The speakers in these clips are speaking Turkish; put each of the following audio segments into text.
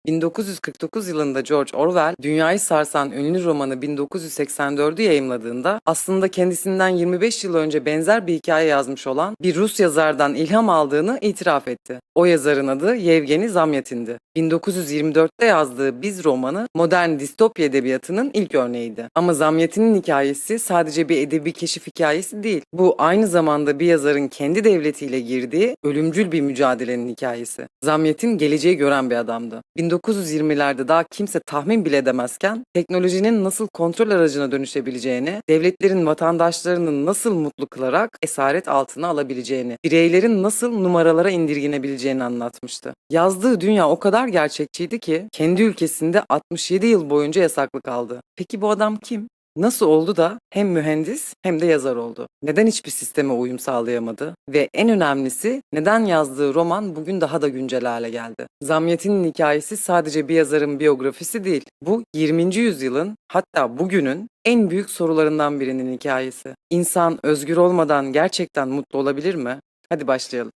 1949 yılında George Orwell, dünyayı sarsan ünlü romanı 1984'ü yayımladığında aslında kendisinden 25 yıl önce benzer bir hikaye yazmış olan bir Rus yazardan ilham aldığını itiraf etti. O yazarın adı Yevgeni Zamyatin'di. 1924'te yazdığı Biz romanı modern distopya edebiyatının ilk örneğiydi. Ama Zamyatin'in hikayesi sadece bir edebi keşif hikayesi değil. Bu aynı zamanda bir yazarın kendi devletiyle girdiği ölümcül bir mücadelenin hikayesi. Zamyatin geleceği gören bir adamdı. 1920'lerde daha kimse tahmin bile edemezken teknolojinin nasıl kontrol aracına dönüşebileceğini, devletlerin vatandaşlarını nasıl mutlu kılarak esaret altına alabileceğini, bireylerin nasıl numaralara indirgenebileceğini anlatmıştı. Yazdığı dünya o kadar gerçekçiydi ki kendi ülkesinde 67 yıl boyunca yasaklı kaldı. Peki bu adam kim? Nasıl oldu da hem mühendis hem de yazar oldu? Neden hiçbir sisteme uyum sağlayamadı? Ve en önemlisi neden yazdığı roman bugün daha da güncel hale geldi? Zamyatin'in hikayesi sadece bir yazarın biyografisi değil. Bu 20. yüzyılın hatta bugünün en büyük sorularından birinin hikayesi. İnsan özgür olmadan gerçekten mutlu olabilir mi? Hadi başlayalım.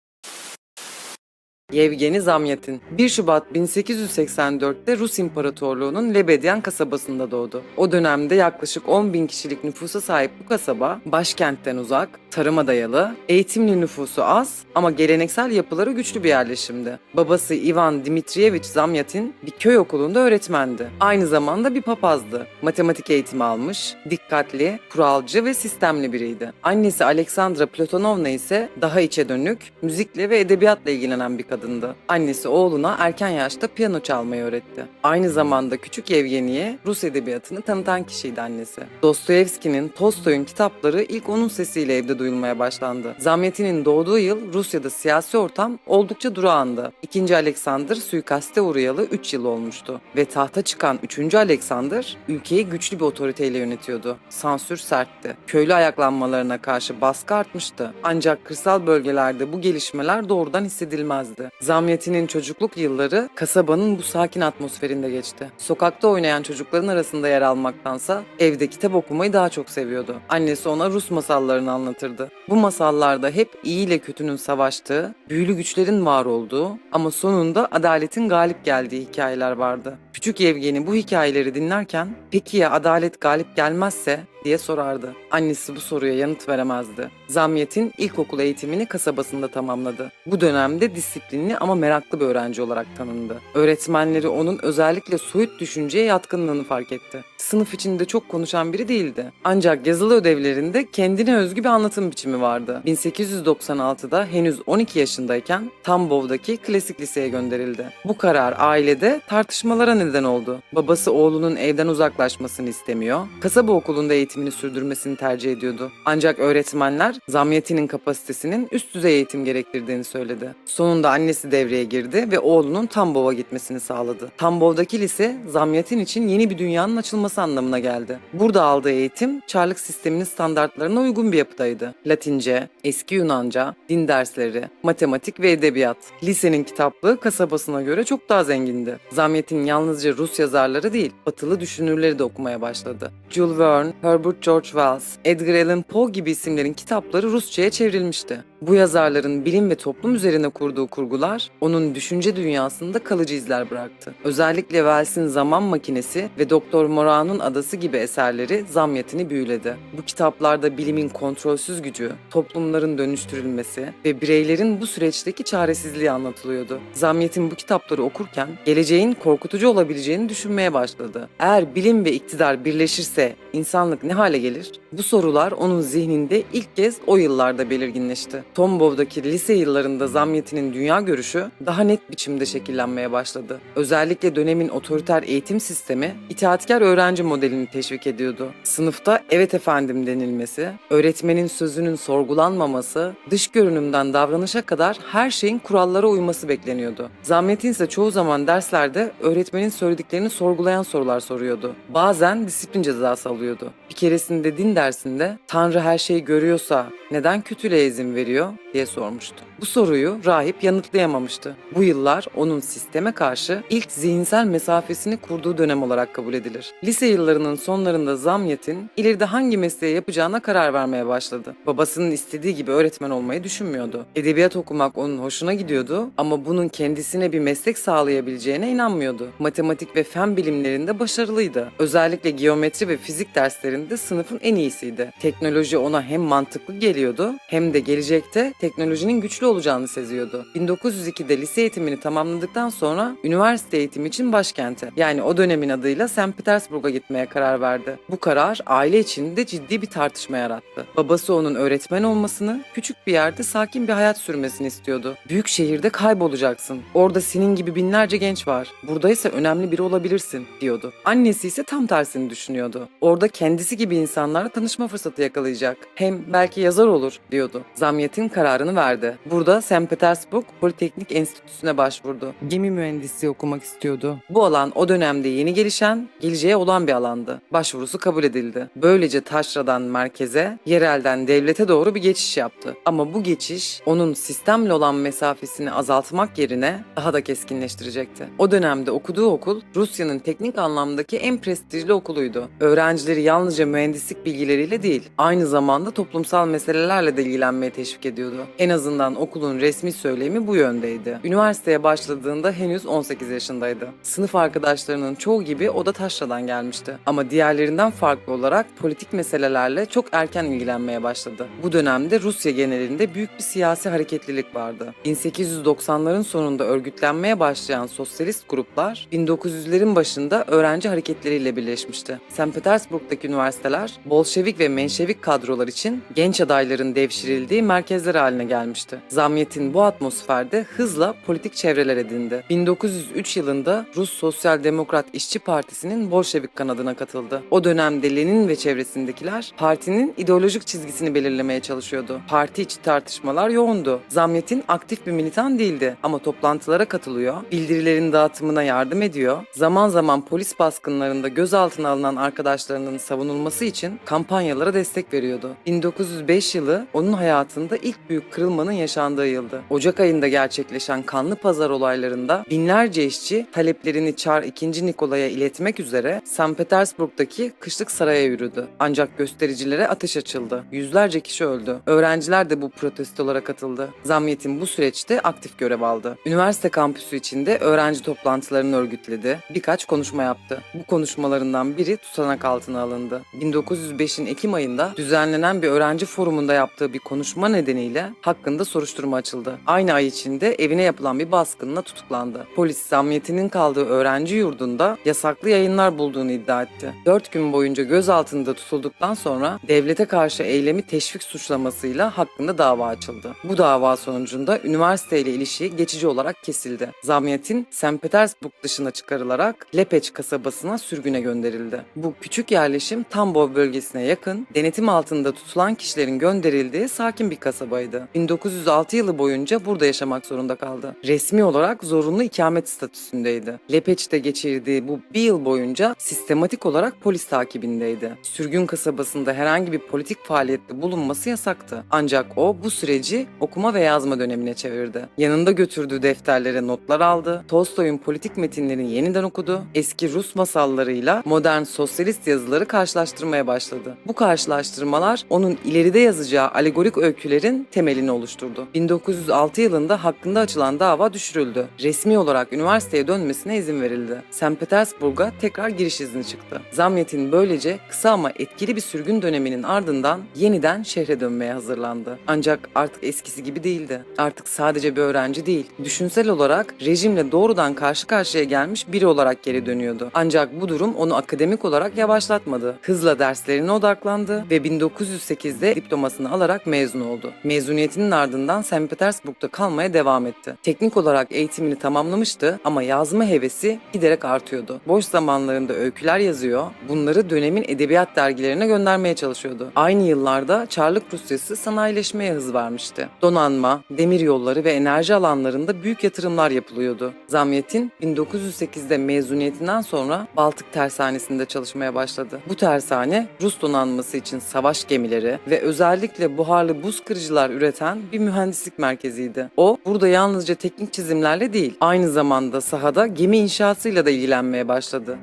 Yevgeni Zamyatin 1 Şubat 1884'te Rus İmparatorluğu'nun Lebedyan kasabasında doğdu. O dönemde yaklaşık 10 bin kişilik nüfusa sahip bu kasaba başkentten uzak, tarıma dayalı, eğitimli nüfusu az ama geleneksel yapıları güçlü bir yerleşimdi. Babası Ivan Dmitriyevich Zamyatin bir köy okulunda öğretmendi. Aynı zamanda bir papazdı. Matematik eğitimi almış, dikkatli, kuralcı ve sistemli biriydi. Annesi Alexandra Platonovna ise daha içe dönük, müzikle ve edebiyatla ilgilenen bir kadındı. Annesi oğluna erken yaşta piyano çalmayı öğretti. Aynı zamanda küçük Yevgeni'ye Rus edebiyatını tanıtan kişiydi annesi. Dostoyevski'nin, Tolstoy'un kitapları ilk onun sesiyle evde duyulmaya başlandı. Zamyatin'in doğduğu yıl Rusya'da siyasi ortam oldukça durağandı. İkinci Alexander suikaste uğrayalı 3 yıl olmuştu ve tahta çıkan 3. Alexander ülkeyi güçlü bir otoriteyle yönetiyordu. Sansür sertti. Köylü ayaklanmalarına karşı baskı artmıştı. Ancak kırsal bölgelerde bu gelişmeler doğrudan hissedilmezdi. Zamyatin'in çocukluk yılları kasabanın bu sakin atmosferinde geçti. Sokakta oynayan çocukların arasında yer almaktansa evde kitap okumayı daha çok seviyordu. Annesi ona Rus masallarını anlatırdı. Bu masallarda hep iyi ile kötünün savaştığı, büyülü güçlerin var olduğu ama sonunda adaletin galip geldiği hikayeler vardı. Küçük Yevgeni bu hikayeleri dinlerken "Peki ya adalet galip gelmezse?" diye sorardı. Annesi bu soruya yanıt veremezdi. Zamyatin ilkokul eğitimini kasabasında tamamladı. Bu dönemde disiplinli ama meraklı bir öğrenci olarak tanındı. Öğretmenleri onun özellikle soyut düşünceye yatkınlığını fark etti. Sınıf içinde çok konuşan biri değildi. Ancak yazılı ödevlerinde kendine özgü bir anlatım biçimi vardı. 1896'da henüz 12 yaşındayken Tambov'daki klasik liseye gönderildi. Bu karar ailede tartışmalara neden oldu. Babası oğlunun evden uzaklaşmasını istemiyor, kasaba okulunda eğitimini sürdürmesini tercih ediyordu. Ancak öğretmenler Zamyatin'in kapasitesinin üst düzey eğitim gerektirdiğini söyledi. Sonunda annesi devreye girdi ve oğlunun Tambov'a gitmesini sağladı. Tambov'daki lise Zamyatin için yeni bir dünyanın açılması anlamına geldi. Burada aldığı eğitim Çarlık sisteminin standartlarına uygun bir yapıdaydı. Latince, eski Yunanca, din dersleri, matematik ve edebiyat. Lisenin kitaplığı kasabasına göre çok daha zengindi. Zamyatin yalnızca Rus yazarları değil, batılı düşünürleri de okumaya başladı. Jules Verne, Herbert George Wells, Edgar Allan Poe gibi isimlerin kitapları Rusça'ya çevrilmişti. Bu yazarların bilim ve toplum üzerine kurduğu kurgular onun düşünce dünyasında kalıcı izler bıraktı. Özellikle Wells'in Zaman Makinesi ve Doktor Moreau'nun Adası gibi eserleri Zamyatin'i büyüledi. Bu kitaplarda bilimin kontrolsüz gücü, toplumların dönüştürülmesi ve bireylerin bu süreçteki çaresizliği anlatılıyordu. Zamyatin bu kitapları okurken geleceğin korkutucu olabileceğini düşünmeye başladı. Eğer bilim ve iktidar birleşirse insanlık ne hale gelir? Bu sorular onun zihninde ilk kez o yıllarda belirginleşti. Tambov'daki lise yıllarında Zamyatin'in dünya görüşü daha net biçimde şekillenmeye başladı. Özellikle dönemin otoriter eğitim sistemi itaatkar öğrenci modelini teşvik ediyordu. Sınıfta "evet efendim" denilmesi, öğretmenin sözünün sorgulanmaması, dış görünümden davranışa kadar her şeyin kurallara uyması bekleniyordu. Zamyatin ise çoğu zaman derslerde öğretmenin söylediklerini sorgulayan sorular soruyordu. Bazen disiplin cezası alıyordu. Bir keresinde din dersinde "Tanrı her şeyi görüyorsa neden kötülüğe izin veriyor?" diye sormuştu. Bu soruyu rahip yanıtlayamamıştı. Bu yıllar onun sisteme karşı ilk zihinsel mesafesini kurduğu dönem olarak kabul edilir. Lise Lise yıllarının sonlarında Zamyat'in ileride hangi mesleği yapacağına karar vermeye başladı. Babasının istediği gibi öğretmen olmayı düşünmüyordu. Edebiyat okumak onun hoşuna gidiyordu ama bunun kendisine bir meslek sağlayabileceğine inanmıyordu. Matematik ve fen bilimlerinde başarılıydı. Özellikle geometri ve fizik derslerinde sınıfın en iyisiydi. Teknoloji ona hem mantıklı geliyordu hem de gelecekte teknolojinin güçlü olacağını seziyordu. 1902'de lise eğitimini tamamladıktan sonra üniversite eğitimi için başkente, yani o dönemin adıyla St. Petersburg'a gitmeye karar verdi. Bu karar aile içinde ciddi bir tartışma yarattı. Babası onun öğretmen olmasını, küçük bir yerde sakin bir hayat sürmesini istiyordu. Büyük şehirde kaybolacaksın. Orada senin gibi binlerce genç var. Buradaysa önemli biri olabilirsin diyordu. Annesi ise tam tersini düşünüyordu. Orada kendisi gibi insanlarla tanışma fırsatı yakalayacak. Hem belki yazar olur diyordu. Zamyat'in kararını verdi. Burada St. Petersburg Politeknik Enstitüsü'ne başvurdu. Gemi mühendisliği okumak istiyordu. Bu alan o dönemde yeni gelişen, geleceğe olan bir alandı. Başvurusu kabul edildi. Böylece taşradan merkeze, yerelden devlete doğru bir geçiş yaptı. Ama bu geçiş onun sistemle olan mesafesini azaltmak yerine daha da keskinleştirecekti. O dönemde okuduğu okul Rusya'nın teknik anlamdaki en prestijli okuluydu. Öğrencileri yalnızca mühendislik bilgileriyle değil, aynı zamanda toplumsal meselelerle de ilgilenmeye teşvik ediyordu. En azından okulun resmi söylemi bu yöndeydi. Üniversiteye başladığında henüz 18 yaşındaydı. Sınıf arkadaşlarının çoğu gibi o da taşradan gelmişti. Ama diğerlerinden farklı olarak politik meselelerle çok erken ilgilenmeye başladı. Bu dönemde Rusya genelinde büyük bir siyasi hareketlilik vardı. 1890'ların sonunda örgütlenmeye başlayan sosyalist gruplar 1900'lerin başında öğrenci hareketleriyle birleşmişti. St. Petersburg'daki üniversiteler Bolşevik ve Menşevik kadrolar için genç adayların devşirildiği merkezler haline gelmişti. Zamyat'in bu atmosferde hızla politik çevreler edindi. 1903 yılında Rus Sosyal Demokrat İşçi Partisi'nin Bolşevik kanadına katıldı. O dönemde Lenin ve çevresindekiler partinin ideolojik çizgisini belirlemeye çalışıyordu. Parti içi tartışmalar yoğundu. Zamyat'in aktif bir militan değildi ama toplantılara katılıyor, bildirilerin dağıtımına yardım ediyor, zaman zaman polis baskınlarında gözaltına alınan arkadaşlarının savunulması için kampanyalara destek veriyordu. 1905 yılı onun hayatında ilk büyük kırılmanın yaşandığı yıldı. Ocak ayında gerçekleşen kanlı pazar olaylarında binlerce işçi taleplerini Çar II. Nikolay'a iletmek üzere St. Petersburg'daki kışlık saraya yürüdü. Ancak göstericilere ateş açıldı. Yüzlerce kişi öldü. Öğrenciler de bu protestolara katıldı. Zamyat'in bu süreçte aktif görev aldı. Üniversite kampüsü içinde öğrenci toplantılarını örgütledi. Birkaç konuşma yaptı. Bu konuşmalarından biri tutanak altına alındı. 1905'in Ekim ayında düzenlenen bir öğrenci forumunda yaptığı bir konuşma nedeniyle hakkında soruşturma açıldı. Aynı ay içinde evine yapılan bir baskınla tutuklandı. Polis Zamyat'in kaldığı öğrenci yurdunda yasaklı yayınlar bulduğunu iddia etti. 4 gün boyunca gözaltında tutulduktan sonra devlete karşı eylemi teşvik suçlamasıyla hakkında dava açıldı. Bu dava sonucunda üniversiteyle ilişiği geçici olarak kesildi. Zamyat'in St. Petersburg dışına çıkarılarak Lepeç kasabasına sürgüne gönderildi. Bu küçük yerleşim Tambov bölgesine yakın, denetim altında tutulan kişilerin gönderildiği sakin bir kasabaydı. 1906 yılı boyunca burada yaşamak zorunda kaldı. Resmi olarak zorunlu ikamet statüsündeydi. Lepeç'te geçirdiği bu bir yıl boyunca sistematik olarak polis takibindeydi. Sürgün kasabasında herhangi bir politik faaliyette bulunması yasaktı. Ancak o bu süreci okuma ve yazma dönemine çevirdi. Yanında götürdüğü defterlere notlar aldı, Tolstoy'un politik metinlerini yeniden okudu, eski Rus masallarıyla modern sosyalist yazıları karşılaştırmaya başladı. Bu karşılaştırmalar onun ileride yazacağı alegorik öykülerin temelini oluşturdu. 1906 yılında hakkında açılan dava düşürüldü. Resmi olarak üniversiteye dönmesine izin verildi. St. Petersburg'a tekrar giriş izni çıktı. Zamyat'in böylece kısa ama etkili bir sürgün döneminin ardından yeniden şehre dönmeye hazırlandı. Ancak artık eskisi gibi değildi. Artık sadece bir öğrenci değil, düşünsel olarak rejimle doğrudan karşı karşıya gelmiş biri olarak geri dönüyordu. Ancak bu durum onu akademik olarak yavaşlatmadı. Hızla derslerine odaklandı ve 1908'de diplomasını alarak mezun oldu. Mezuniyetinin ardından St. Petersburg'da kalmaya devam etti. Teknik olarak eğitimini tamamlamıştı ama yazma hevesi giderek artıyordu. Boş zamanlarında öyküler yazıyor, bunları dönemin edebiyat dergilerine göndermeye çalışıyordu. Aynı yıllarda Çarlık Rusyası sanayileşmeye hız vermişti. Donanma, demir yolları ve enerji alanlarında büyük yatırımlar yapılıyordu. Zamyat'in 1908'de mezuniyetinden sonra Baltık Tersanesi'nde çalışmaya başladı. Bu tersane Rus donanması için savaş gemileri ve özellikle buharlı buz kırıcılar üreten bir mühendislik merkeziydi. O burada yalnızca teknik çizimlerle değil, aynı zamanda sahada gemi inşasıyla da ilgilenmeye başladı.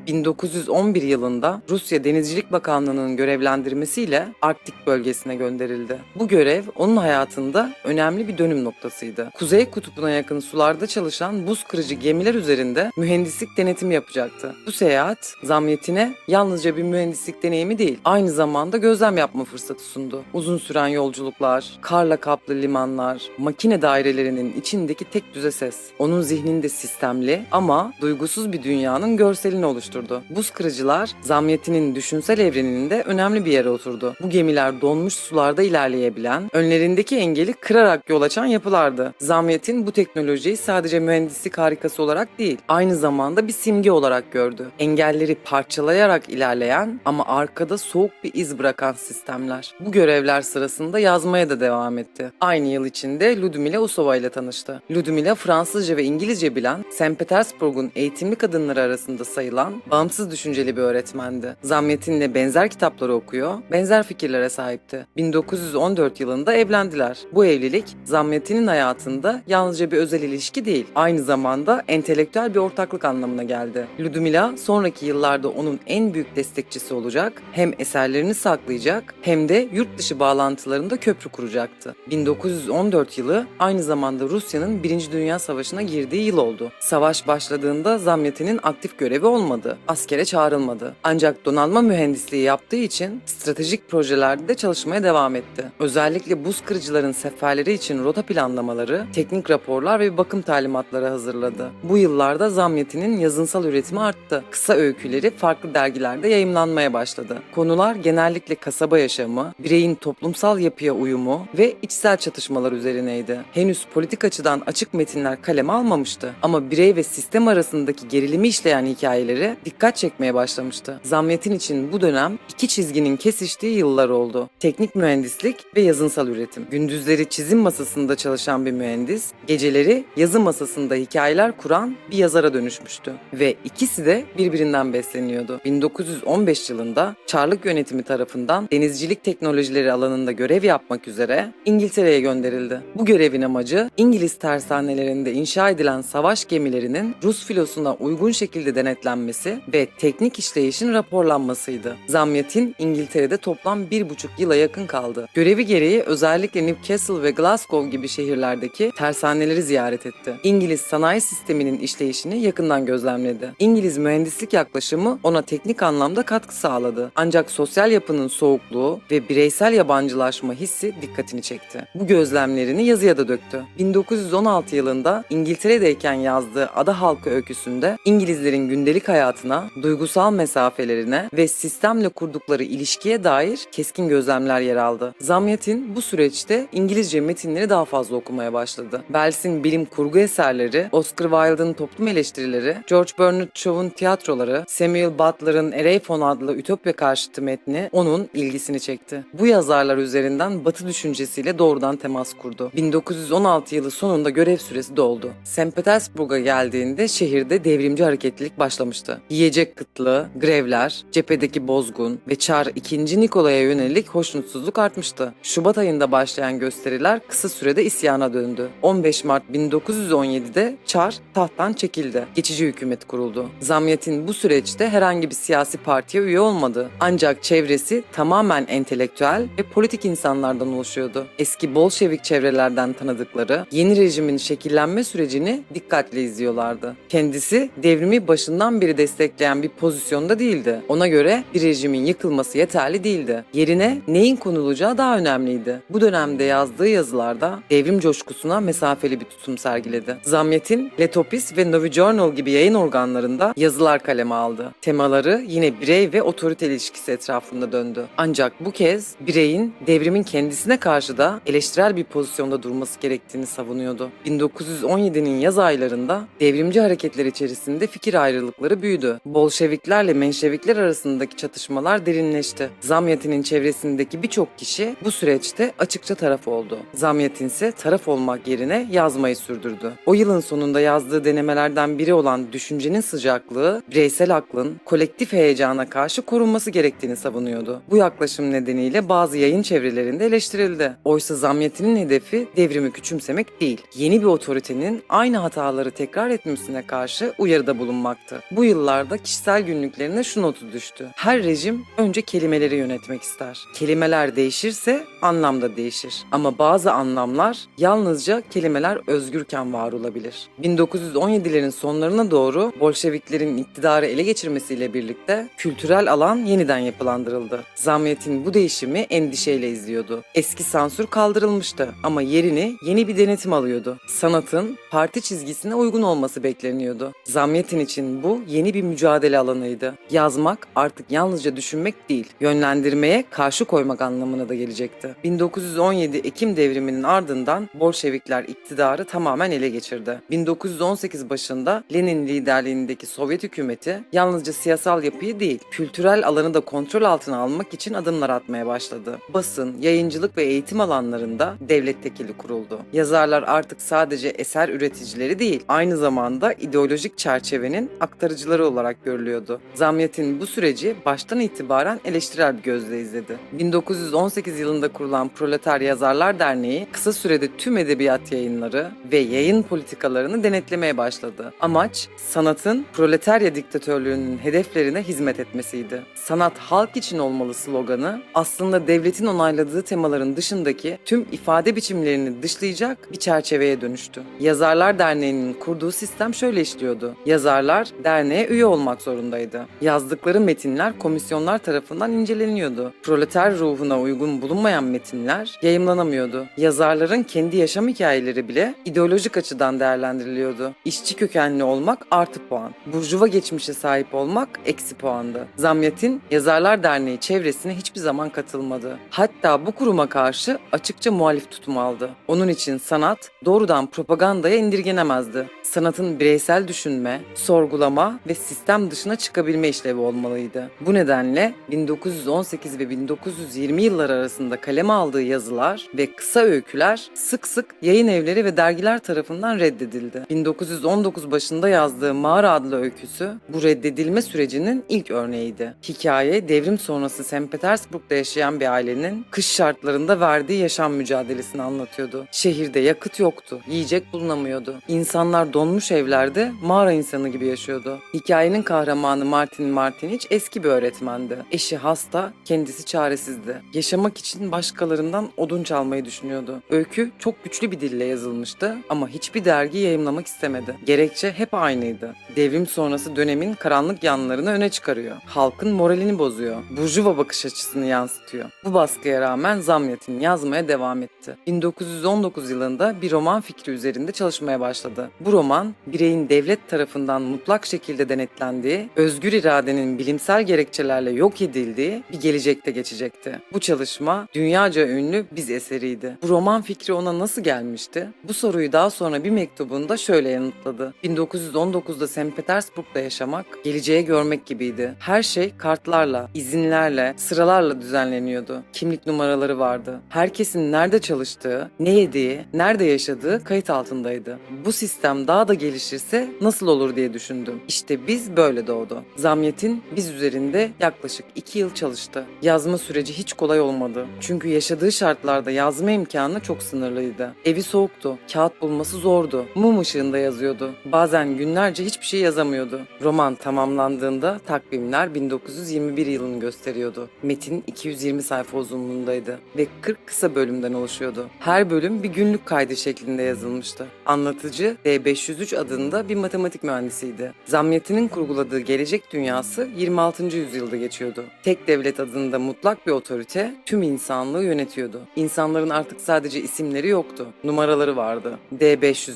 1911 yılında Rusya Denizcilik Bakanlığı'nın görevlendirmesiyle Arktik bölgesine gönderildi. Bu görev onun hayatında önemli bir dönüm noktasıydı. Kuzey Kutbu'na yakın sularda çalışan buz kırıcı gemiler üzerinde mühendislik denetimi yapacaktı. Bu seyahat Zamyatin'e yalnızca bir mühendislik deneyimi değil, aynı zamanda gözlem yapma fırsatı sundu. Uzun süren yolculuklar, karla kaplı limanlar, makine dairelerinin içindeki tek düze ses, onun zihninde sistemli ama duygusuz bir dünyanın görselini oluşturdu. Buz kırıcılar Zamyatin'in düşünsel evreninde önemli bir yere oturdu. Bu gemiler donmuş sularda ilerleyebilen, önlerindeki engeli kırarak yol açan yapılardı. Zamyatin bu teknolojiyi sadece mühendislik harikası olarak değil, aynı zamanda bir simge olarak gördü. Engelleri parçalayarak ilerleyen ama arkada soğuk bir iz bırakan sistemler. Bu görevler sırasında yazmaya da devam etti. Aynı yıl içinde Ludmila Usova ile tanıştı. Ludmila Fransızca ve İngilizce bilen, St. Petersburg'un eğitimli kadınları arasında sayılan bağımsız düşünceli bir öğretmendi. Zamyatin'le benzer kitapları okuyor, benzer fikirlere sahipti. 1914 yılında evlendiler. Bu evlilik Zamyatin'in hayatında yalnızca bir özel ilişki değil, aynı zamanda entelektüel bir ortaklık anlamına geldi. Ludmila sonraki yıllarda onun en büyük destekçisi olacak, hem eserlerini saklayacak hem de yurt dışı bağlantılarında köprü kuracaktı. 1914 yılı aynı zamanda Rusya'nın 1. Dünya Savaşı'na girdiği yıl oldu. Savaş başladığında Zamyatin'in aktif görevi olmadı, askere çağrılmadı. Ancak donanma mühendisliği yaptığı için stratejik projelerde de çalışmaya devam etti. Özellikle buz kırıcıların seferleri için rota planlamaları, teknik raporlar ve bakım talimatları hazırladı. Bu yıllarda Zamyatin'in yazınsal üretimi arttı. Kısa öyküleri farklı dergilerde yayımlanmaya başladı. Konular genellikle kasaba yaşamı, bireyin toplumsal yapıya uyumu ve içsel çatışmalar üzerineydi. Henüz politik açıdan açık metinler kaleme almamıştı ama birey ve sistem arasındaki gerilimi işleyen hikayeleri dikkat çekmeye başlamıştı. Zamyatin için bu dönem iki çizginin kesiştiği yıllar oldu. Teknik mühendislik ve yazınsal üretim. Gündüzleri çizim masasında çalışan bir mühendis, geceleri yazı masasında hikayeler kuran bir yazara dönüşmüştü. Ve ikisi de birbirinden besleniyordu. 1915 yılında Çarlık yönetimi tarafından denizcilik teknolojileri alanında görev yapmak üzere İngiltere'ye gönderildi. Bu görevin amacı İngiliz tersanelerinde inşa edilen savaş gemilerinin Rus filosuna uygun şekilde denetlenmesi ve teknik işleyişin raporlanmasıydı. Zamyatin İngiltere'de toplam 1,5 yıla yakın kaldı. Görevi gereği özellikle Newcastle ve Glasgow gibi şehirlerdeki tersaneleri ziyaret etti. İngiliz sanayi sisteminin işleyişini yakından gözlemledi. İngiliz mühendislik yaklaşımı ona teknik anlamda katkı sağladı. Ancak sosyal yapının soğukluğu ve bireysel yabancılaşma hissi dikkatini çekti. Bu gözlemlerini yazıya da döktü. 1916 yılında İngiltere'deyken yazdığı Ada Halkı öyküsünde İngilizlerin gündelik hayatına, duygusal mesafelerine ve sistemle kurdukları ilişkiye dair keskin gözlemler yer aldı. Zamyatin bu süreçte İngilizce metinleri daha fazla okumaya başladı. Wells'in bilim kurgu eserleri, Oscar Wilde'ın toplum eleştirileri, George Bernard Shaw'un tiyatroları, Samuel Butler'ın Ereifon adlı Ütopya karşıtı metni onun ilgisini çekti. Bu yazarlar üzerinden Batı düşüncesiyle doğrudan temas kurdu. 1916 yılı sonunda görev süresi doldu. St. Petersburg'a geldiğinde şehirde devrimci hareketlilik başlamıştı. Yiyecek kıtlığı, grevler, cephedeki bozgun ve Çar II. Nikolay'a yönelik hoşnutsuzluk artmıştı. Şubat ayında başlayan gösteriler kısa sürede isyana döndü. 15 Mart 1917'de Çar tahttan çekildi. Geçici hükümet kuruldu. Zamyatin bu süreçte herhangi bir siyasi partiye üye olmadı. Ancak çevresi tamamen entelektüel ve politik insanlardan oluşuyordu. Eski Bolşevik çevrelerden tanıdıkları yeni rejimin şekillenme sürecini dikkatle izliyorlardı. Kendisi devrimi başından beri destekleyen bir pozisyonda değildi. Ona göre bir rejimin yıkılması yeterli değildi. Yerine neyin konulacağı daha önemliydi. Bu dönemde yazdığı yazılarda devrim coşkusuna mesafeli bir tutum sergiledi. Zamyatin, Letopis ve Novi Journal gibi yayın organlarında yazılar kaleme aldı. Temaları yine birey ve otorite ilişkisi etrafında döndü. Ancak bu kez bireyin devrimin kendisine karşı da eleştirel bir pozisyonda durması gerektiğini savunuyordu. 1917'nin yaz aylarında devrimci hareketler içerisinde fikir ayrılıkları büyüdü. Bolşeviklerle Menşevikler arasındaki çatışmalar derinleşti. Zamyatin'in çevresindeki birçok kişi bu süreçte açıkça taraf oldu. Zamyatin ise taraf olmak yerine yazmayı sürdürdü. O yılın sonunda yazdığı denemelerden biri olan düşüncenin sıcaklığı, bireysel aklın kolektif heyecana karşı korunması gerektiğini savunuyordu. Bu yaklaşım nedeniyle bazı yayın çevrelerinde eleştirildi. Oysa Zamyatin'in hedefi devrimi küçümsemek değil, yeni bir otoritenin aynı hataları tekrar etmesine karşı uyarıda bulunmaktı. Bu yıllarda kişisel kişisel günlüklerine şu notu düştü: her rejim önce kelimeleri yönetmek ister. Kelimeler değişirse anlam da değişir. Ama bazı anlamlar yalnızca kelimeler özgürken var olabilir. 1917'lerin sonlarına doğru Bolşeviklerin iktidarı ele geçirmesiyle birlikte kültürel alan yeniden yapılandırıldı. Zamyatin bu değişimi endişeyle izliyordu. Eski sansür kaldırılmıştı ama yerini yeni bir denetim alıyordu. Sanatın parti çizgisine uygun olması bekleniyordu. Zamyatin için bu yeni bir mücadele alanıydı. Yazmak artık yalnızca düşünmek değil, yönlendirmeye karşı koymak anlamına da gelecekti. 1917 Ekim devriminin ardından Bolşevikler iktidarı tamamen ele geçirdi. 1918 başında Lenin liderliğindeki Sovyet hükümeti yalnızca siyasal yapıyı değil, kültürel alanı da kontrol altına almak için adımlar atmaya başladı. Basın, yayıncılık ve eğitim alanlarında devlet tekeli kuruldu. Yazarlar artık sadece eser üreticileri değil, aynı zamanda ideolojik çerçevenin aktarıcıları olarak görülüyordu. Zamyatin bu süreci baştan itibaren eleştirel bir gözle izledi. 1918 yılında kurulan Proleter Yazarlar Derneği kısa sürede tüm edebiyat yayınları ve yayın politikalarını denetlemeye başladı. Amaç sanatın proletarya diktatörlüğünün hedeflerine hizmet etmesiydi. Sanat halk için olmalı sloganı aslında devletin onayladığı temaların dışındaki tüm ifade biçimlerini dışlayacak bir çerçeveye dönüştü. Yazarlar Derneği'nin kurduğu sistem şöyle işliyordu: yazarlar derneğe üye olmak zorundaydı. Yazdıkları metinler komisyonlar tarafından inceleniyordu. Proleter ruhuna uygun bulunmayan metinler yayımlanamıyordu. Yazarların kendi yaşam hikayeleri bile ideolojik açıdan değerlendiriliyordu. İşçi kökenli olmak artı puan, burjuva geçmişe sahip olmak eksi puandı. Zamyatin Yazarlar Derneği çevresine hiçbir zaman katılmadı. Hatta bu kuruma karşı açıkça muhalif tutum aldı. Onun için sanat doğrudan propagandaya indirgenemezdi. Sanatın bireysel düşünme, sorgulama ve sistem dışına çıkabilme işlevi olmalıydı. Bu nedenle 1918 ve 1920 yılları arasında kaleme aldığı yazılar ve kısa öyküler sık sık yayın evleri ve dergiler tarafından reddedildi. 1919 başında yazdığı Mağara adlı öyküsü bu reddedilme sürecinin ilk örneğiydi. Hikaye devrim sonrası St. Petersburg'da yaşayan bir ailenin kış şartlarında verdiği yaşam mücadelesini anlatıyordu. Şehirde yakıt yoktu, yiyecek bulunamıyordu. İnsanlar donmuş evlerde mağara insanı gibi yaşıyordu. Hikayenin kahramanı Martin Martiniç eski bir öğretmendi. Eşi hasta, kendisi çaresizdi. Yaşamak için başkalarından odun çalmayı düşünüyordu. Öykü çok güçlü bir dille yazılmıştı ama hiçbir dergi yayımlamak istemedi. Gerekçe hep aynıydı: devrim sonrası dönemin karanlık yanlarını öne çıkarıyor. Halkın moralini bozuyor. Burjuva bakış açısını yansıtıyor. Bu baskıya rağmen Zamyatin yazmaya devam etti. 1919 yılında bir roman fikri üzerinde çalışmaya başladı. Bu roman, bireyin devlet tarafından mutlak şekilde denetlendiği, özgür iradenin bilimsel gerekçelerle yok edildiği bir gelecekte geçecekti. Bu çalışma dünyaca ünlü Biz eseriydi. Bu roman fikri ona nasıl gelmişti? Bu soruyu daha sonra bir mektubunda şöyle yanıtladı: 1919'da St. Petersburg'da yaşamak, geleceği görmek gibiydi. Her şey kartlarla, izinlerle, sıralarla düzenleniyordu. Kimlik numaraları vardı. Herkesin nerede çalıştığı, ne yediği, nerede yaşadığı kayıt altındaydı. Bu sistem daha da gelişirse nasıl olur diye düşündüm. İşte Biz böyle doğdu. Zamyatin Biz üzerinde yaklaşık 2 yıl çalıştı. Yazma süreci hiç kolay olmadı. Çünkü yaşadığı şartlarda yazma imkanı çok sınırlıydı. Evi soğuktu, kağıt bulması zordu. Mum ışığında yazıyordu. Bazen günlerce hiçbir şey yazamıyordu. Roman tamamlandığında takvimler 1921 yılını gösteriyordu. Metin 220 sayfa uzunluğundaydı ve 40 kısa bölümden oluşuyordu. Her bölüm bir günlük kaydı şeklinde yazılmıştı. Anlatıcı D503 adında bir matematik mühendisiydi. Zamyatin'in kurguladığı gelecek dünyası 26. yüzyılda geçiyordu. Tek devlet adında mutlak bir otorite tüm insanlığı yönetiyordu. İnsanların artık sadece isimleri yoktu. Numaraları vardı. D503,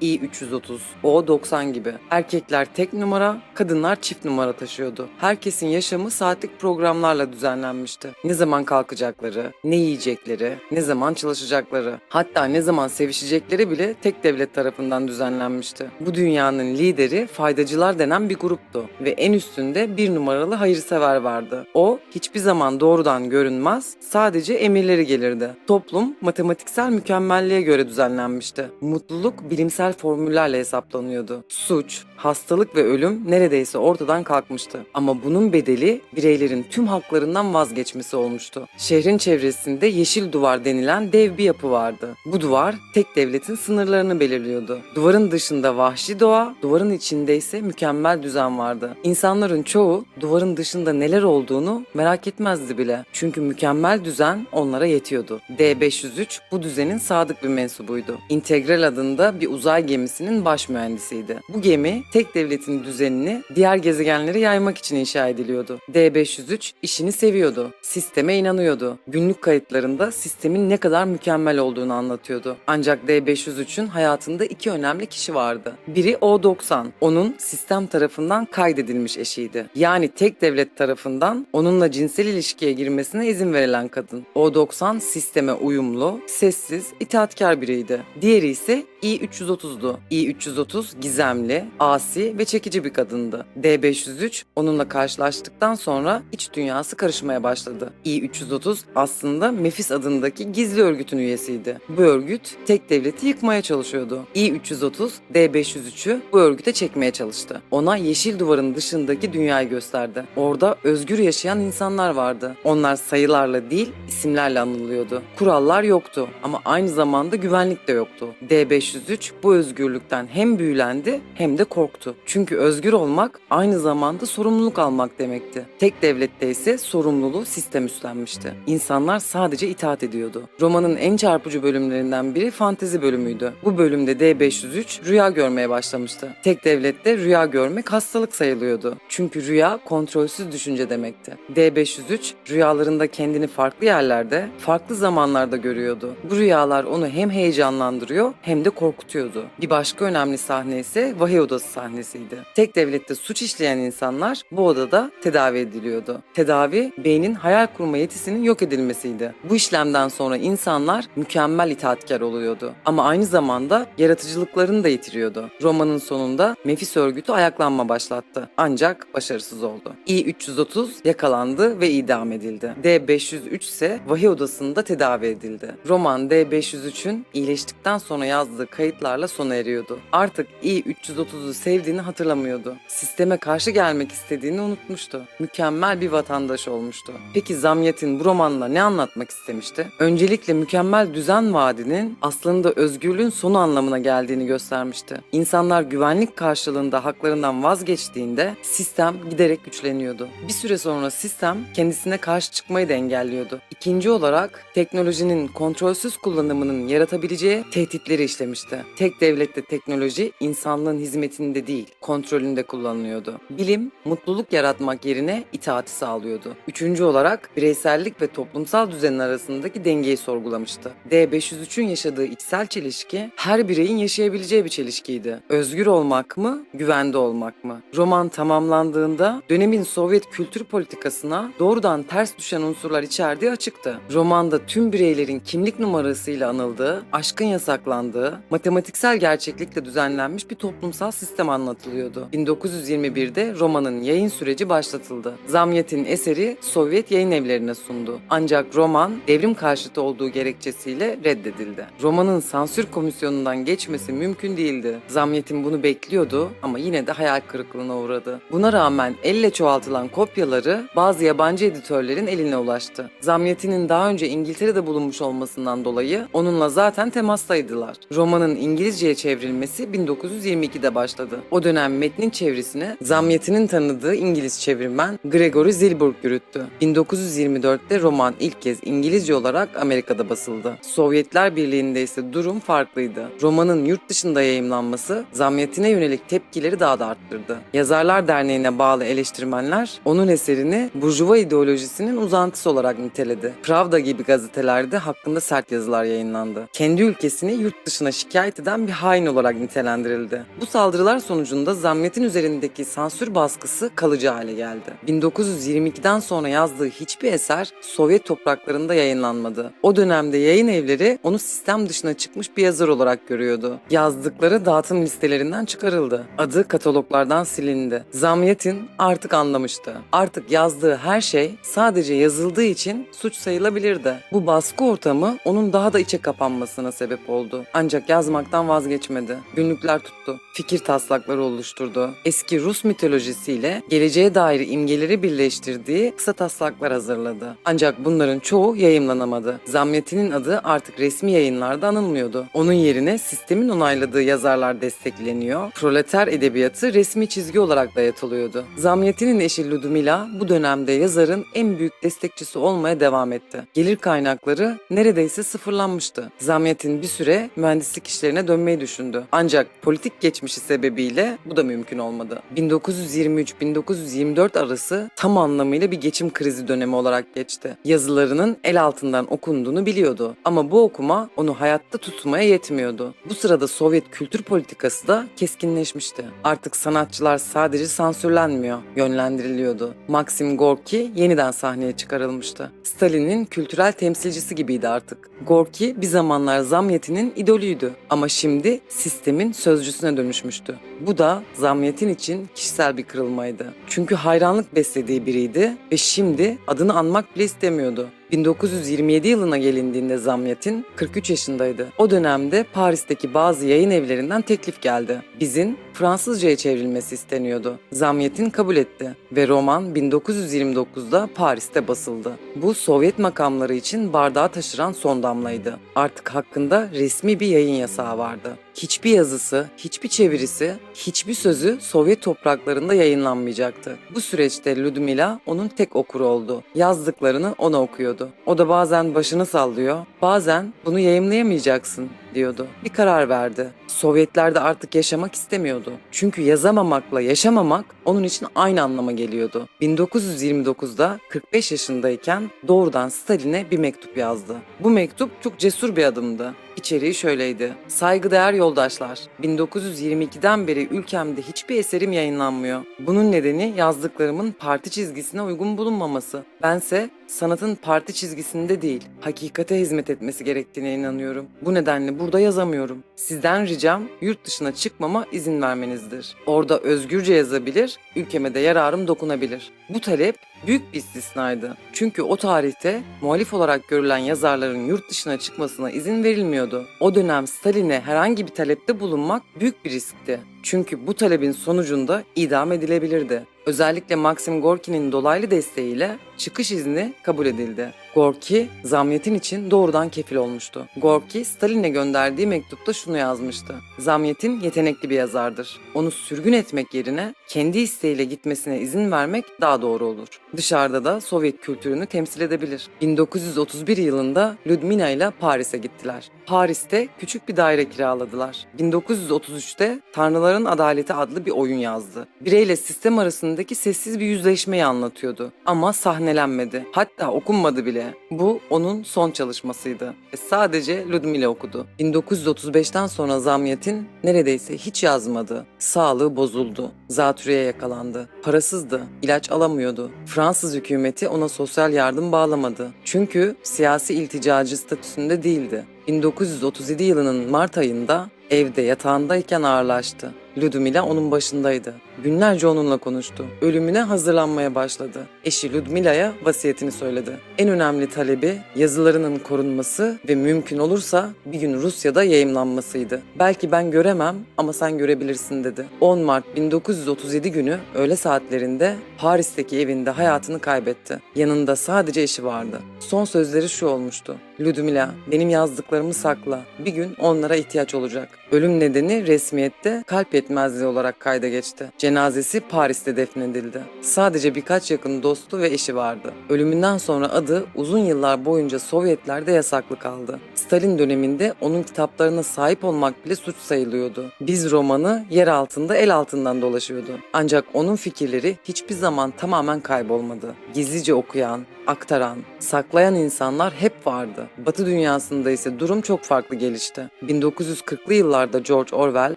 I330, O90 gibi. Erkekler tek numara, kadınlar çift numara taşıyordu. Herkesin yaşamı saatlik programlarla düzenlenmişti. Ne zaman kalkacakları, ne yiyecekleri, ne zaman çalışacakları, hatta ne zaman sevişecekleri bile tek devlet tarafından düzenlenmişti. Bu dünyanın lideri faydacılar denen bir gruptu ve en üstünde bir numaralı hayırsever vardı. O hiçbir zaman doğrudan görünmez, sadece emirleri gelirdi. Toplum matematiksel mükemmelliğe göre düzenlenmişti. Mutluluk bilimsel formüllerle hesaplanıyordu. Suç, hastalık ve ölüm neredeyse ortadan kalkmıştı. Ama bunun bedeli bireylerin tüm haklarından vazgeçmesi olmuştu. Şehrin çevresinde Yeşil Duvar denilen dev bir yapı vardı. Bu duvar tek devletin sınırlarını belirliyordu. Duvarın dışında vahşi doğa, duvarın içinde ise mükemmel düzen vardı. vardı. İnsanların çoğu duvarın dışında neler olduğunu merak etmezdi bile. Çünkü mükemmel düzen onlara yetiyordu. D503 bu düzenin sadık bir mensubuydu. Integral adında bir uzay gemisinin baş mühendisiydi. Bu gemi tek devletin düzenini diğer gezegenlere yaymak için inşa ediliyordu. D503 işini seviyordu. Sisteme inanıyordu. Günlük kayıtlarında sistemin ne kadar mükemmel olduğunu anlatıyordu. Ancak D503'ün hayatında iki önemli kişi vardı. Biri O90, onun sistem tarafından kaydedilmiş eşiydi. Yani tek devlet tarafından onunla cinsel ilişkiye girmesine izin verilen kadın. O90 sisteme uyumlu, sessiz, itaatkar biriydi. Diğeri ise I-330'du. I-330 gizemli, asi ve çekici bir kadındı. D503 onunla karşılaştıktan sonra iç dünyası karışmaya başladı. I-330 aslında Mefis adındaki gizli örgütün üyesiydi. Bu örgüt tek devleti yıkmaya çalışıyordu. I-330 D503'ü bu örgüte çekmeye çalıştı. Ona yeşil duvarın dışındaki dünyayı gösterdi. Orada özgür yaşayan insanlar vardı. Onlar sayılarla değil, isimlerle anılıyordu. Kurallar yoktu ama aynı zamanda güvenlik de yoktu. D503 bu özgürlükten hem büyülendi hem de korktu. Çünkü özgür olmak aynı zamanda sorumluluk almak demekti. Tek devlette ise sorumluluğu sistem üstlenmişti. İnsanlar sadece itaat ediyordu. Romanın en çarpıcı bölümlerinden biri fantezi bölümüydü. Bu bölümde D503 rüya görmeye başlamıştı. Tek devlette rüya görmek hastalık sayılıyordu. Çünkü rüya kontrolsüz düşünce demekti. D503 rüyalarında kendini farklı yerlerde, farklı zamanlarda görüyordu. Bu rüyalar onu hem heyecanlandırıyor hem de korkutuyordu. Bir başka önemli sahne ise vahiy odası sahnesiydi. Tek devlette suç işleyen insanlar bu odada tedavi ediliyordu. Tedavi, beynin hayal kurma yetisinin yok edilmesiydi. Bu işlemden sonra insanlar mükemmel itaatkar oluyordu. Ama aynı zamanda yaratıcılıklarını da yitiriyordu. Romanın sonunda Mefis örgütü ayaklanma başlattı. Ancak başarısız oldu. I-330 yakalandı ve idam edildi. D-503 ise vahiy odasında tedavi edildi. Roman D-503'ün iyileştikten sonra yazdığı kayıtlarla sona eriyordu. Artık I-330'u sevdiğini hatırlamıyordu. Sisteme karşı gelmek istediğini unutmuştu. Mükemmel bir vatandaş olmuştu. Peki Zamyatin bu romanla ne anlatmak istemişti? Öncelikle mükemmel düzen vaadinin aslında özgürlüğün sonu anlamına geldiğini göstermişti. İnsanlar güvenlik karşılığında haklarından vazgeçtiğinde sistem giderek güçleniyordu. Bir süre sonra sistem kendisine karşı çıkmayı da engelliyordu. İkinci olarak teknolojinin kontrolsüz kullanımının yaratabileceği tehditleri işlemişti. Tek devlette teknoloji insanlığın hizmetinde değil, kontrolünde kullanılıyordu. Bilim, mutluluk yaratmak yerine itaati sağlıyordu. Üçüncü olarak bireysellik ve toplumsal düzenin arasındaki dengeyi sorgulamıştı. D503'ün yaşadığı içsel çelişki her bireyin yaşayabileceği bir çelişkiydi. Özgür olmak mı, güvende olmak mı? Roman tamamlandığında dönemin Sovyet kültür politikasına doğrudan ters düşen unsurlar içerdiği açıktı. Romanda tüm bireylerin kimlik numarasıyla anıldığı, aşkın yasaklandığı, matematiksel gerçeklikle düzenlenmiş bir toplumsal sistem anlatılıyordu. 1921'de romanın yayın süreci başlatıldı. Zamyatin eseri Sovyet yayın evlerine sundu. Ancak roman devrim karşıtı olduğu gerekçesiyle reddedildi. Romanın sansür komisyonundan geçmesi mümkün değildi. Zamyatin bunu bekliyordu ama yine de hayal kırıklığına uğradı. Buna rağmen elle çoğaltılan kopyaları bazı yabancı editörlerin eline ulaştı. Zamyatin'in daha önce İngiltere'de bulunmuş olmasından dolayı onunla zaten temastaydılar. Romanın İngilizceye çevrilmesi 1922'de başladı. O dönem metnin çevirisini Zamyatin'in tanıdığı İngiliz çevirmen Gregory Zilburg yürüttü. 1924'te roman ilk kez İngilizce olarak Amerika'da basıldı. Sovyetler Birliği'nde ise durum farklıydı. Romanın yurt dışında yayımlanması Zamyatin'e yönelik tepkileri daha da arttırdı. Yazarlar Derneği'ne bağlı eleştirmenler onun eserini burjuva ideolojisinin uzantısı olarak niteledi. Pravda gibi gazetelerde hakkında sert yazılar yayınlandı. Kendi ülkesini yurt dışına şikayet eden bir hain olarak nitelendirildi. Bu saldırılar sonucunda Zamyatin üzerindeki sansür baskısı kalıcı hale geldi. 1922'den sonra yazdığı hiçbir eser Sovyet topraklarında yayınlanmadı. O dönemde yayın evleri onu sistem dışına çıkmış bir yazar olarak görüyordu. Yazdıkları dağıtım listelerinden çıkarıldı. Adı kataloglardan silindi. Zamyatin artık anlamıştı. Artık yazdığı her şey sadece yazıldığı için suç sayılabilirdi. Bu baskı ortamı onun daha da içe kapanmasına sebep oldu. Ancak yazmaktan vazgeçmedi. Günlükler tuttu. Fikir taslakları oluşturdu. Eski Rus mitolojisiyle geleceğe dair imgeleri birleştirdiği kısa taslaklar hazırladı. Ancak bunların çoğu yayımlanamadı. Zamyatin'in adı artık resmi yayınlarda anılmıyordu. Onun yerine sistemin onayladığı yazarlar destekleniyor. Proleter edebiyatı resmi çizgi olarak olarak dayatılıyordu. Zamyatin'in eşi Ludmila bu dönemde yazarın en büyük destekçisi olmaya devam etti. Gelir kaynakları neredeyse sıfırlanmıştı. Zamyatin bir süre mühendislik işlerine dönmeyi düşündü. Ancak politik geçmişi sebebiyle bu da mümkün olmadı. 1923-1924 arası tam anlamıyla bir geçim krizi dönemi olarak geçti. Yazılarının el altından okunduğunu biliyordu ama bu okuma onu hayatta tutmaya yetmiyordu. Bu sırada Sovyet kültür politikası da keskinleşmişti. Artık sanatçılar sadece sansürlenmiyor, yönlendiriliyordu. Maxim Gorki yeniden sahneye çıkarılmıştı. Stalin'in kültürel temsilcisi gibiydi artık. Gorki bir zamanlar Zamyatin'in idolüydü ama şimdi sistemin sözcüsüne dönüşmüştü. Bu da Zamyatin için kişisel bir kırılmaydı. Çünkü hayranlık beslediği biriydi ve şimdi adını anmak bile istemiyordu. 1927 yılına gelindiğinde Zamyatin 43 yaşındaydı. O dönemde Paris'teki bazı yayın evlerinden teklif geldi. Biz'in Fransızca'ya çevrilmesi isteniyordu. Zamyatin kabul etti ve roman 1929'da Paris'te basıldı. Bu Sovyet makamları için bardağı taşıran son damlaydı. Artık hakkında resmi bir yayın yasağı vardı. Hiçbir yazısı, hiçbir çevirisi, hiçbir sözü Sovyet topraklarında yayınlanmayacaktı. Bu süreçte Ludmila onun tek okuru oldu. Yazdıklarını ona okuyordu. O da bazen başını sallıyor, bazen bunu yayımlayamayacaksın diyordu. Bir karar verdi. Sovyetler de artık yaşamak istemiyordu. Çünkü yazamamakla yaşamamak onun için aynı anlama geliyordu. 1929'da 45 yaşındayken doğrudan Stalin'e bir mektup yazdı. Bu mektup çok cesur bir adımdı. İçeriği şöyleydi. Saygıdeğer yoldaşlar, 1922'den beri ülkemde hiçbir eserim yayınlanmıyor. Bunun nedeni yazdıklarımın parti çizgisine uygun bulunmaması. Bense sanatın parti çizgisinde değil, hakikate hizmet etmesi gerektiğine inanıyorum. Bu nedenle burada yazamıyorum. Sizden ricam yurt dışına çıkmama izin vermenizdir. Orada özgürce yazabilir, ülkeme de yararım dokunabilir. Bu talep büyük bir istisnaydı. Çünkü o tarihte muhalif olarak görülen yazarların yurt dışına çıkmasına izin verilmiyordu. O dönem Stalin'e herhangi bir talepte bulunmak büyük bir riskti. Çünkü bu talebin sonucunda idam edilebilirdi. Özellikle Maxim Gorki'nin dolaylı desteğiyle çıkış izni kabul edildi. Gorki, Zamyatin için doğrudan kefil olmuştu. Gorki, Stalin'e gönderdiği mektupta şunu yazmıştı. Zamyatin yetenekli bir yazardır. Onu sürgün etmek yerine kendi isteğiyle gitmesine izin vermek daha doğru olur. Dışarıda da Sovyet kültürünü temsil edebilir. 1931 yılında Ludmila ile Paris'e gittiler. Paris'te küçük bir daire kiraladılar. 1933'te Tanrıların Adaleti adlı bir oyun yazdı. Bireyle sistem arasındaki sessiz bir yüzleşmeyi anlatıyordu. Ama sahnelenmedi. Hatta okunmadı bile. Bu onun son çalışmasıydı. Sadece Ludmila okudu. 1935'ten sonra Zamyatin neredeyse hiç yazmadı. Sağlığı bozuldu. Zatürreye yakalandı. Parasızdı. İlaç alamıyordu. Fransız hükümeti ona sosyal yardım bağlamadı. Çünkü siyasi ilticacı statüsünde değildi. 1937 yılının Mart ayında evde yatağındayken ağırlaştı. Ludmila onun başındaydı. Günlerce onunla konuştu. Ölümüne hazırlanmaya başladı. Eşi Ludmila'ya vasiyetini söyledi. En önemli talebi yazılarının korunması ve mümkün olursa bir gün Rusya'da yayımlanmasıydı. Belki ben göremem ama sen görebilirsin dedi. 10 Mart 1937 günü öğle saatlerinde Paris'teki evinde hayatını kaybetti. Yanında sadece eşi vardı. Son sözleri şu olmuştu. Ludmila, benim yazdıklarımı sakla. Bir gün onlara ihtiyaç olacak. Ölüm nedeni resmiyette kalp yetmezliği olarak kayda geçti. Cenazesi Paris'te defnedildi. Sadece birkaç yakın dostu ve eşi vardı. Ölümünden sonra adı uzun yıllar boyunca Sovyetlerde yasaklı kaldı. Stalin döneminde onun kitaplarına sahip olmak bile suç sayılıyordu. Biz romanı yer altında el altından dolaşıyordu. Ancak onun fikirleri hiçbir zaman tamamen kaybolmadı. Gizlice okuyan, aktaran, saklayan insanlar hep vardı. Batı dünyasında ise durum çok farklı gelişti. 1940'lı yıllarda George Orwell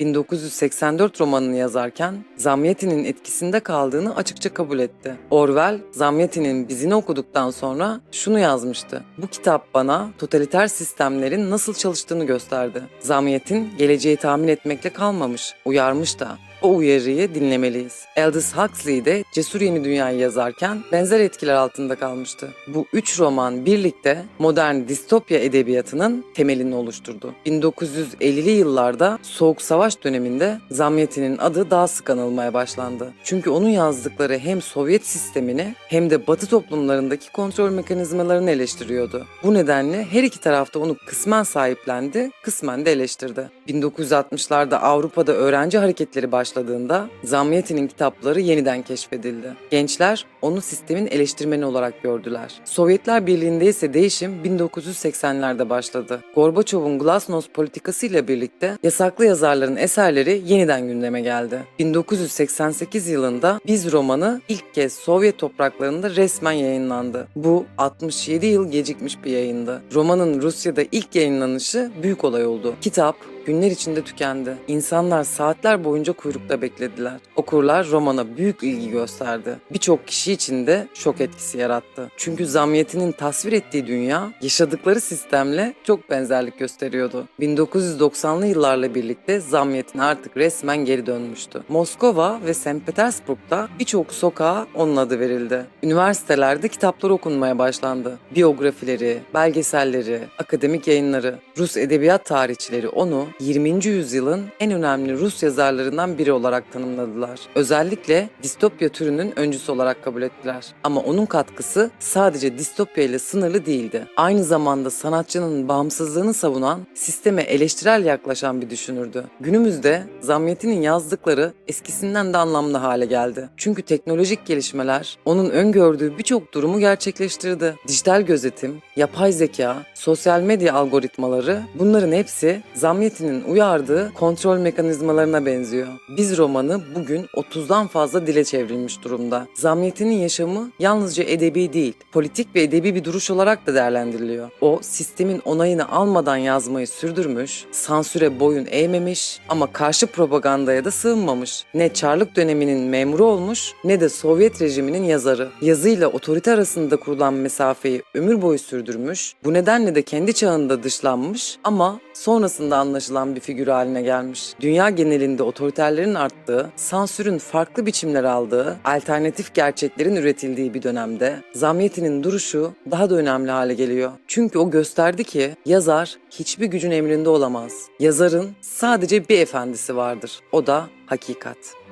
1984 romanını yazarken Zamyatin'in etkisinde kaldığını açıkça kabul etti. Orwell, Zamyatin'in Biz'ini okuduktan sonra şunu yazmıştı. Bu kitap bana totaliter sistemlerin nasıl çalıştığını gösterdi. Zamyatin geleceği tahmin etmekle kalmamış, uyarmış da. O uyarıyı dinlemeliyiz. Aldous Huxley de Cesur Yeni Dünya'yı yazarken benzer etkiler altında kalmıştı. Bu üç roman birlikte modern distopya edebiyatının temelini oluşturdu. 1950'li yıllarda Soğuk Savaş döneminde Zamyatin'in adı daha sık anılmaya başlandı. Çünkü onun yazdıkları hem Sovyet sistemini hem de Batı toplumlarındaki kontrol mekanizmalarını eleştiriyordu. Bu nedenle her iki tarafta onu kısmen sahiplendi, kısmen de eleştirdi. 1960'larda Avrupa'da öğrenci hareketleri başladı başladığında Zamyatin'in kitapları yeniden keşfedildi. Gençler onu sistemin eleştirmeni olarak gördüler. Sovyetler Birliği'nde ise değişim 1980'lerde başladı. Gorbaçov'un Glasnost politikasıyla birlikte yasaklı yazarların eserleri yeniden gündeme geldi. 1988 yılında Biz romanı ilk kez Sovyet topraklarında resmen yayınlandı. Bu 67 yıl gecikmiş bir yayındı. Romanın Rusya'da ilk yayınlanışı büyük olay oldu. Kitap günler içinde tükendi. İnsanlar saatler boyunca kuyrukta beklediler. Okurlar romana büyük ilgi gösterdi. Birçok kişi için de şok etkisi yarattı. Çünkü Zamyatin'in tasvir ettiği dünya yaşadıkları sistemle çok benzerlik gösteriyordu. 1990'lı yıllarla birlikte Zamyatin artık resmen geri dönmüştü. Moskova ve St. Petersburg'da birçok sokağa onun adı verildi. Üniversitelerde kitaplar okunmaya başlandı. Biyografileri, belgeselleri, akademik yayınları, Rus edebiyat tarihçileri onu 20. yüzyılın en önemli Rus yazarlarından biri olarak tanımladılar. Özellikle distopya türünün öncüsü olarak kabul ettiler. Ama onun katkısı sadece distopya ile sınırlı değildi. Aynı zamanda sanatçının bağımsızlığını savunan, sisteme eleştirel yaklaşan bir düşünürdü. Günümüzde Zamyatin'in yazdıkları eskisinden de anlamlı hale geldi. Çünkü teknolojik gelişmeler onun öngördüğü birçok durumu gerçekleştirdi. Dijital gözetim, yapay zeka, sosyal medya algoritmaları, bunların hepsi Zamyatin'in uyardığı kontrol mekanizmalarına benziyor. Biz romanı bugün 30'dan fazla dile çevrilmiş durumda. Zamyatin'in yaşamı yalnızca edebi değil, politik ve edebi bir duruş olarak da değerlendiriliyor. O, sistemin onayını almadan yazmayı sürdürmüş, sansüre boyun eğmemiş ama karşı propagandaya da sığınmamış. Ne Çarlık döneminin memuru olmuş ne de Sovyet rejiminin yazarı. Yazıyla otorite arasında kurulan mesafeyi ömür boyu sürdürmüş, bu nedenle de kendi çağında dışlanmış ama sonrasında anlaşılan bir figür haline gelmiş. Dünya genelinde otoriterlerin arttığı, sansürün farklı biçimler aldığı, alternatif gerçeklerin üretildiği bir dönemde Zamyatin'in duruşu daha da önemli hale geliyor. Çünkü o gösterdi ki yazar hiçbir gücün emrinde olamaz. Yazarın sadece bir efendisi vardır. O da hakikat.